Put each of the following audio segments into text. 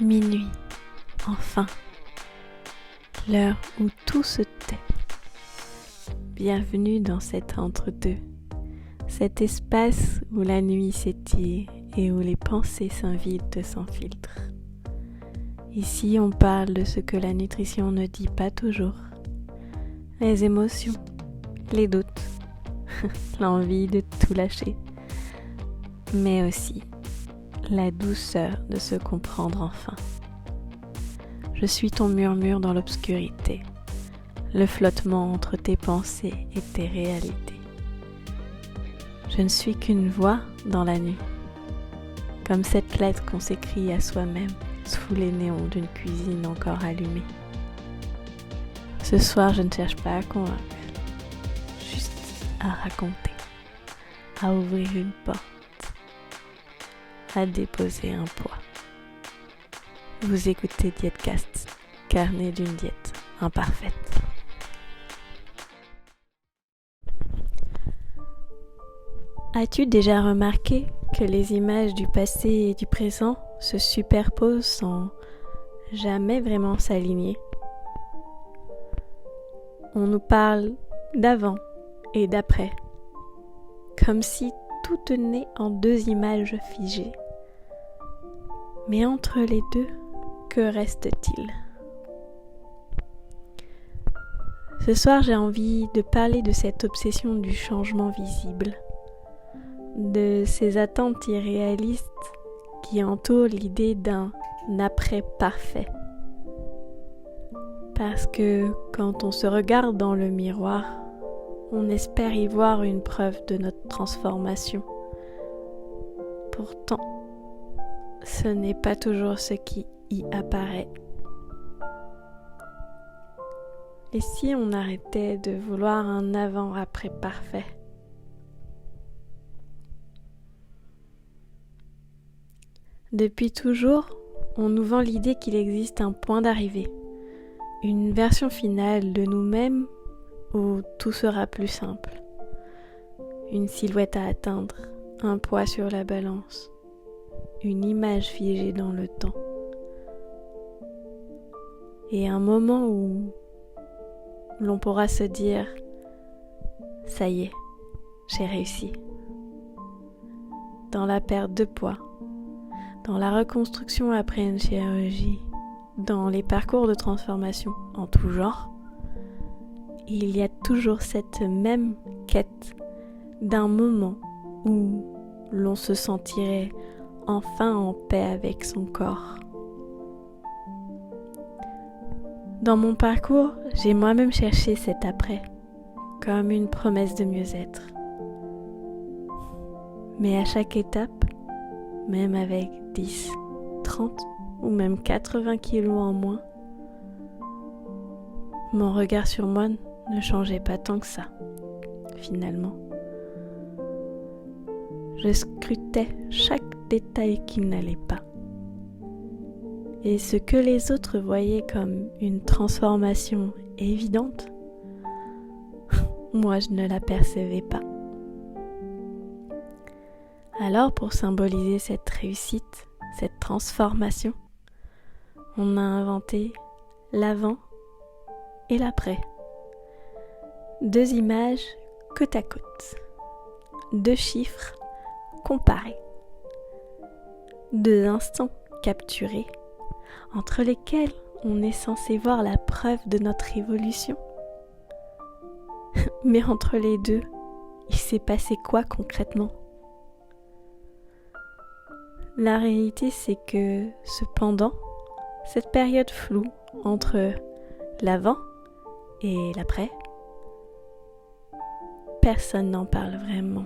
Minuit, enfin, l'heure où tout se tait. Bienvenue dans cet entre-deux, cet espace où la nuit s'étire et où les pensées s'invitent sans filtre. Ici, on parle de ce que la nutrition ne dit pas toujours. Les émotions, les doutes, l'envie de tout lâcher, mais aussi la douceur de se comprendre enfin. Je suis ton murmure dans l'obscurité, le flottement entre tes pensées et tes réalités. Je ne suis qu'une voix dans la nuit, comme cette lettre qu'on s'écrit à soi-même sous les néons d'une cuisine encore allumée. Ce soir, je ne cherche pas à convaincre, juste à raconter, à ouvrir une porte, à déposer un poids. Vous écoutez Diètecast, carnet d'une diète imparfaite. As-tu déjà remarqué que les images du passé et du présent se superposent sans jamais vraiment s'aligner? On nous parle d'avant et d'après, comme si tout tenait en deux images figées. Mais entre les deux, que reste-t-il? Ce soir, j'ai envie de parler de cette obsession du changement visible, de ces attentes irréalistes qui entourent l'idée d'un après parfait. Parce que quand on se regarde dans le miroir, on espère y voir une preuve de notre transformation. Pourtant, ce n'est pas toujours ce qui y apparaît. Et si on arrêtait de vouloir un avant-après parfait? Depuis toujours, on nous vend l'idée qu'il existe un point d'arrivée, une version finale de nous-mêmes où tout sera plus simple, une silhouette à atteindre, un poids sur la balance, une image figée dans le temps. Et un moment où l'on pourra se dire « ça y est, j'ai réussi ». Dans la perte de poids, dans la reconstruction après une chirurgie, dans les parcours de transformation en tout genre, il y a toujours cette même quête d'un moment où l'on se sentirait enfin en paix avec son corps. Dans mon parcours, j'ai moi-même cherché cet après, comme une promesse de mieux-être. Mais à chaque étape, même avec 10, 30 ou même 80 kilos en moins, mon regard sur moi ne changeait pas tant que ça, finalement. Je scrutais chaque détail qui n'allait pas. Et ce que les autres voyaient comme une transformation évidente, moi je ne la percevais pas. Alors pour symboliser cette réussite, cette transformation, on a inventé l'avant et l'après. Deux images côte à côte, deux chiffres comparés, deux instants capturés entre lesquels on est censé voir la preuve de notre évolution. Mais entre les deux, il s'est passé quoi concrètement? La réalité, c'est que, cependant, cette période floue entre l'avant et l'après, personne n'en parle vraiment.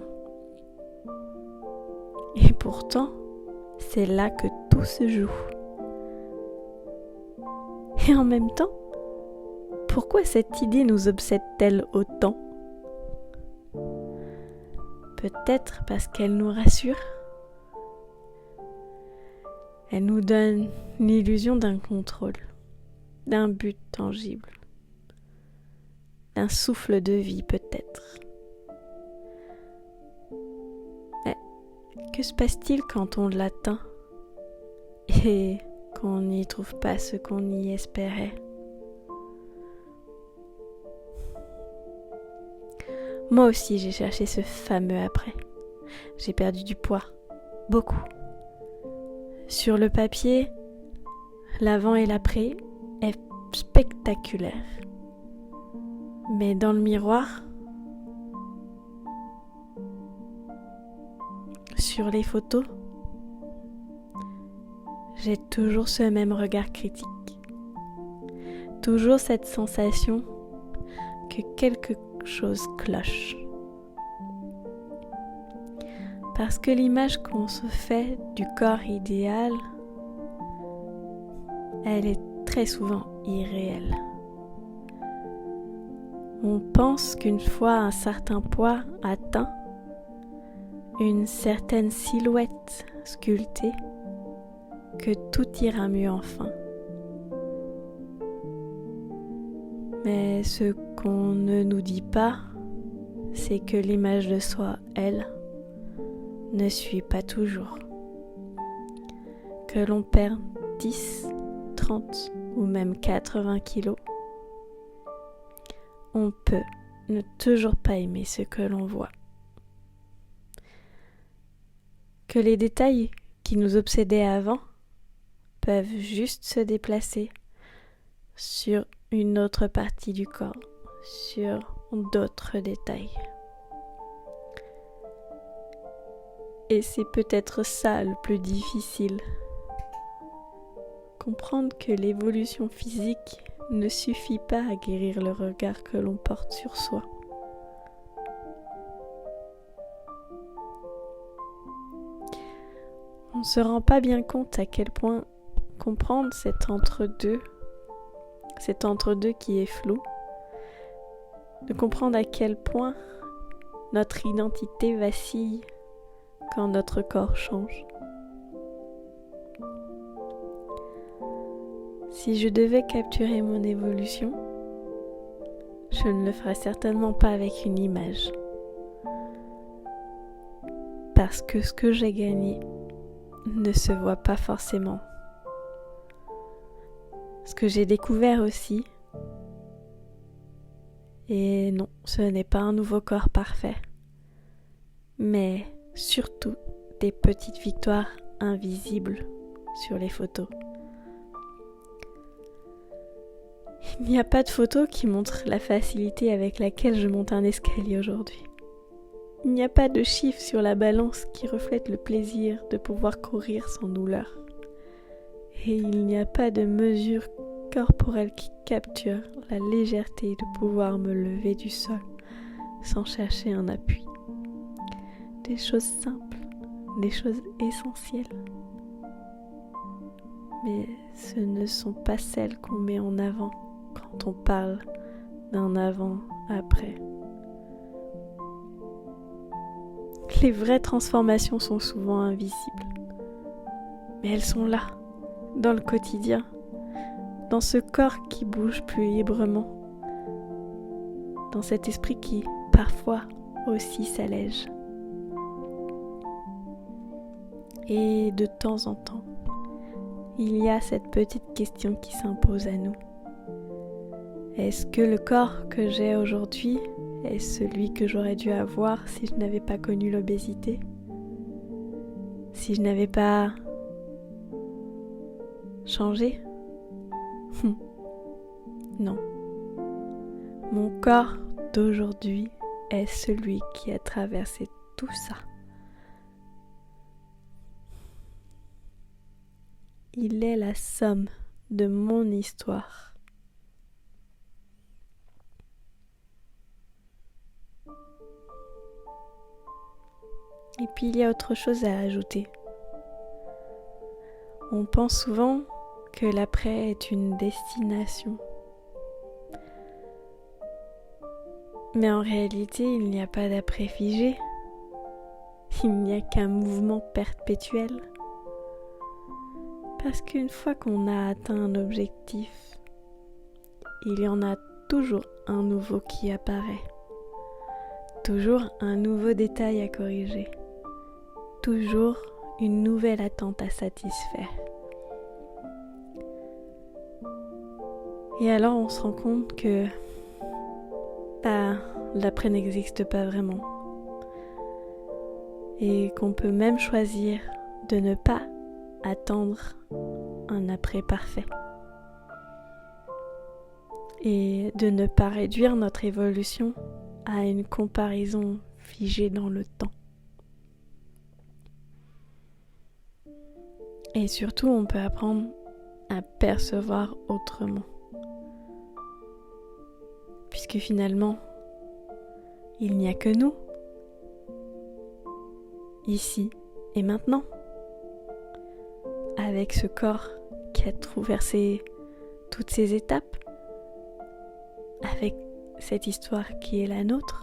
Et pourtant, c'est là que tout se joue. Et en même temps, pourquoi cette idée nous obsède-t-elle autant? Peut-être parce qu'elle nous rassure. Elle nous donne l'illusion d'un contrôle, d'un but tangible, d'un souffle de vie peut-être. Mais que se passe-t-il quand on l'atteint et qu'on n'y trouve pas ce qu'on y espérait. Moi aussi, j'ai cherché ce fameux après. J'ai perdu du poids, beaucoup. Sur le papier, l'avant et l'après est spectaculaire. Mais dans le miroir, sur les photos, j'ai toujours ce même regard critique. Toujours cette sensation que quelque chose cloche. Parce que l'image qu'on se fait du corps idéal, elle est très souvent irréelle. On pense qu'une fois un certain poids atteint, une certaine silhouette sculptée, que tout ira mieux enfin. Mais ce qu'on ne nous dit pas, c'est que l'image de soi, elle, ne suit pas toujours. Que l'on perd 10, 30 ou même 80 kilos, on peut ne toujours pas aimer ce que l'on voit. Que les détails qui nous obsédaient avant peuvent juste se déplacer sur une autre partie du corps, sur d'autres détails. Et c'est peut-être ça le plus difficile. Comprendre que l'évolution physique ne suffit pas à guérir le regard que l'on porte sur soi. On ne se rend pas bien compte à quel point comprendre cet entre-deux qui est flou, de comprendre à quel point notre identité vacille quand notre corps change. Si je devais capturer mon évolution, je ne le ferais certainement pas avec une image. Parce que ce que j'ai gagné ne se voit pas forcément. Ce que j'ai découvert aussi, et non, ce n'est pas un nouveau corps parfait, mais surtout des petites victoires invisibles sur les photos. Il n'y a pas de photo qui montre la facilité avec laquelle je monte un escalier aujourd'hui. Il n'y a pas de chiffre sur la balance qui reflète le plaisir de pouvoir courir sans douleur. Et il n'y a pas de mesure corporelle qui capture la légèreté de pouvoir me lever du sol sans chercher un appui. Des choses simples, des choses essentielles. Mais ce ne sont pas celles qu'on met en avant quand on parle d'un avant-après. Les vraies transformations sont souvent invisibles, mais elles sont là, dans le quotidien, dans ce corps qui bouge plus librement, dans cet esprit qui, parfois, aussi s'allège. Et de temps en temps, il y a cette petite question qui s'impose à nous. Est-ce que le corps que j'ai aujourd'hui est celui que j'aurais dû avoir si je n'avais pas connu l'obésité? Si je n'avais pas changé? Non. Mon corps d'aujourd'hui est celui qui a traversé tout ça. Il est la somme de mon histoire. Et puis il y a autre chose à ajouter. On pense souvent que l'après est une destination. Mais en réalité, il n'y a pas d'après figé. Il n'y a qu'un mouvement perpétuel. Parce qu'une fois qu'on a atteint un objectif, il y en a toujours un nouveau qui apparaît. Toujours un nouveau détail à corriger. Toujours une nouvelle attente à satisfaire. Et alors on se rend compte que l'après n'existe pas vraiment. Et qu'on peut même choisir de ne pas attendre un après parfait. Et de ne pas réduire notre évolution à une comparaison figée dans le temps. Et surtout, on peut apprendre à percevoir autrement. Puisque finalement, il n'y a que nous, ici et maintenant, avec ce corps qui a traversé toutes ces étapes, avec cette histoire qui est la nôtre.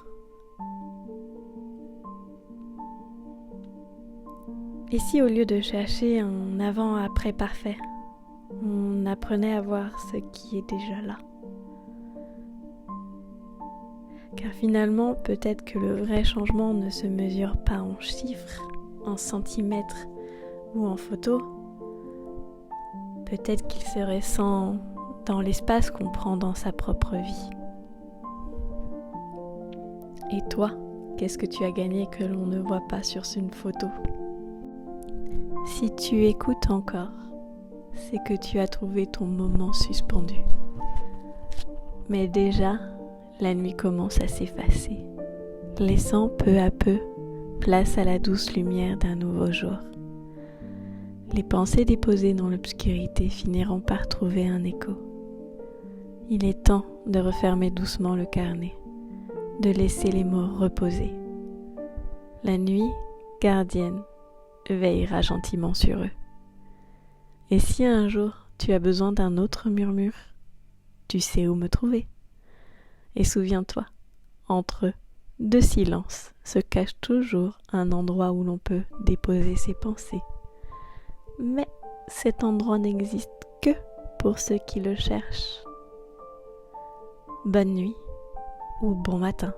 Et si au lieu de chercher un avant-après parfait, on apprenait à voir ce qui est déjà là? Car finalement, peut-être que le vrai changement ne se mesure pas en chiffres, en centimètres ou en photos. Peut-être qu'il se ressent dans l'espace qu'on prend dans sa propre vie. Et toi, qu'est-ce que tu as gagné que l'on ne voit pas sur une photo? Si tu écoutes encore, c'est que tu as trouvé ton moment suspendu. Mais déjà, la nuit commence à s'effacer, laissant peu à peu place à la douce lumière d'un nouveau jour. Les pensées déposées dans l'obscurité finiront par trouver un écho. Il est temps de refermer doucement le carnet, de laisser les mots reposer. La nuit, gardienne, veillera gentiment sur eux. Et si un jour tu as besoin d'un autre murmure, tu sais où me trouver. Et souviens-toi, entre deux silences se cache toujours un endroit où l'on peut déposer ses pensées. Mais cet endroit n'existe que pour ceux qui le cherchent. Bonne nuit ou bon matin,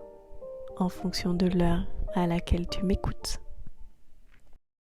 en fonction de l'heure à laquelle tu m'écoutes.